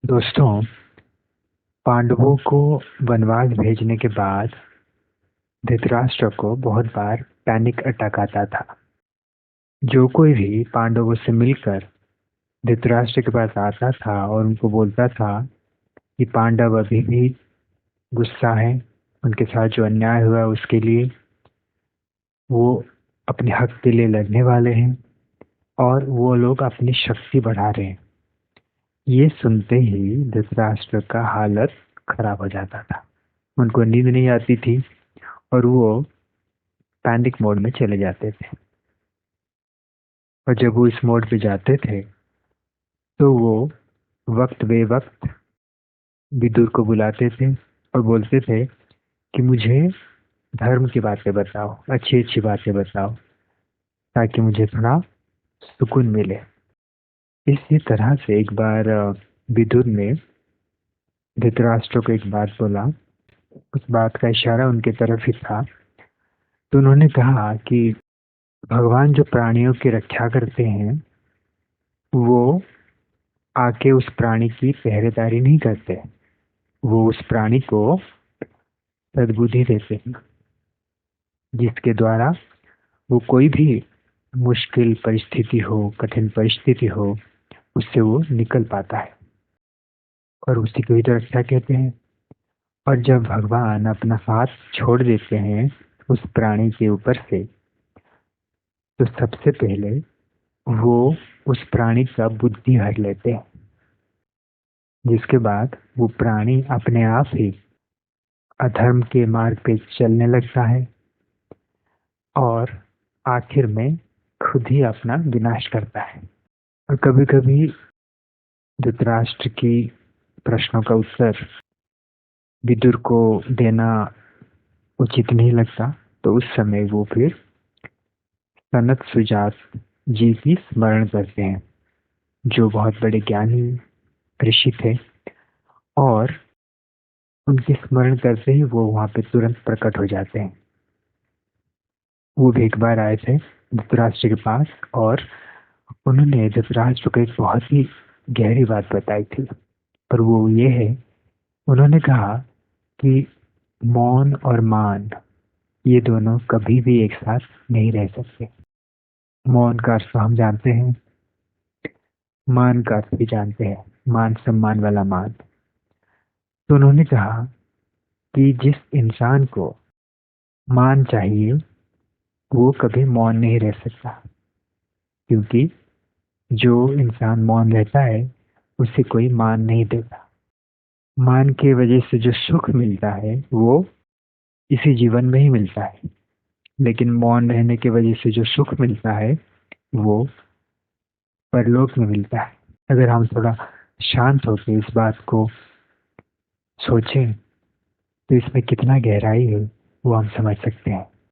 दोस्तों, पांडवों को वनवास भेजने के बाद धृतराष्ट्र को बहुत बार पैनिक अटैक आता था। जो कोई भी पांडवों से मिलकर धृतराष्ट्र के पास आता था और उनको बोलता था कि पांडव अभी भी गुस्सा है, उनके साथ जो अन्याय हुआ उसके लिए वो अपने हक के लिए लड़ने वाले हैं और वो लोग अपनी शक्ति बढ़ा रहे हैं। ये सुनते ही धृतराष्ट्र का हालत खराब हो जाता था। उनको नींद नहीं आती थी और वो पैनिक मोड में चले जाते थे। और जब वो इस मोड पे जाते थे तो वो वक्त बे वक्त विदुर को बुलाते थे और बोलते थे कि मुझे धर्म की बातें बताओ, अच्छी अच्छी बातें बताओ, ताकि मुझे थोड़ा सुकून मिले। इसी तरह से एक बार विदुर ने धृतराष्ट्र को एक बात बोला। उस बात का इशारा उनके तरफ ही था। तो उन्होंने कहा कि भगवान जो प्राणियों की रक्षा करते हैं वो आके उस प्राणी की पहरेदारी नहीं करते, वो उस प्राणी को सद्बुद्धि देते हैं, जिसके द्वारा वो कोई भी मुश्किल परिस्थिति हो, कठिन परिस्थिति हो, उससे वो निकल पाता है और उसी को ही तो रक्षा कहते हैं। और जब भगवान अपना हाथ छोड़ देते हैं उस प्राणी के ऊपर से, तो सबसे पहले वो उस प्राणी का बुद्धि हर लेते हैं, जिसके बाद वो प्राणी अपने आप ही अधर्म के मार्ग पे चलने लगता है और आखिर में खुद ही अपना विनाश करता है। और कभी कभी धृतराष्ट्र की प्रश्नों का उत्तर विदुर को देना उचित नहीं लगता, तो उस समय वो फिर सनत सुजात जी की स्मरण करते हैं, जो बहुत बड़े ज्ञानी ऋषि थे, और उनके स्मरण करते ही वो वहां पे तुरंत प्रकट हो जाते हैं। वो भी एक बार आए थे धृतराष्ट्र के पास और उन्होंने धृतराष्ट्र को एक बहुत ही गहरी बात बताई थी। पर वो ये है, उन्होंने कहा कि मौन और मान ये दोनों कभी भी एक साथ नहीं रह सकते। मौन का अर्थ हम जानते हैं, मान का अर्थ भी जानते हैं, मान सम्मान वाला मान। तो उन्होंने कहा कि जिस इंसान को मान चाहिए वो कभी मौन नहीं रह सकता, क्योंकि जो इंसान मौन रहता है उसे कोई मान नहीं देता। मान की वजह से जो सुख मिलता है वो इसी जीवन में ही मिलता है, लेकिन मौन रहने की वजह से जो सुख मिलता है वो परलोक में मिलता है। अगर हम थोड़ा शांत होकर इस बात को सोचें तो इसमें कितना गहराई है वो हम समझ सकते हैं।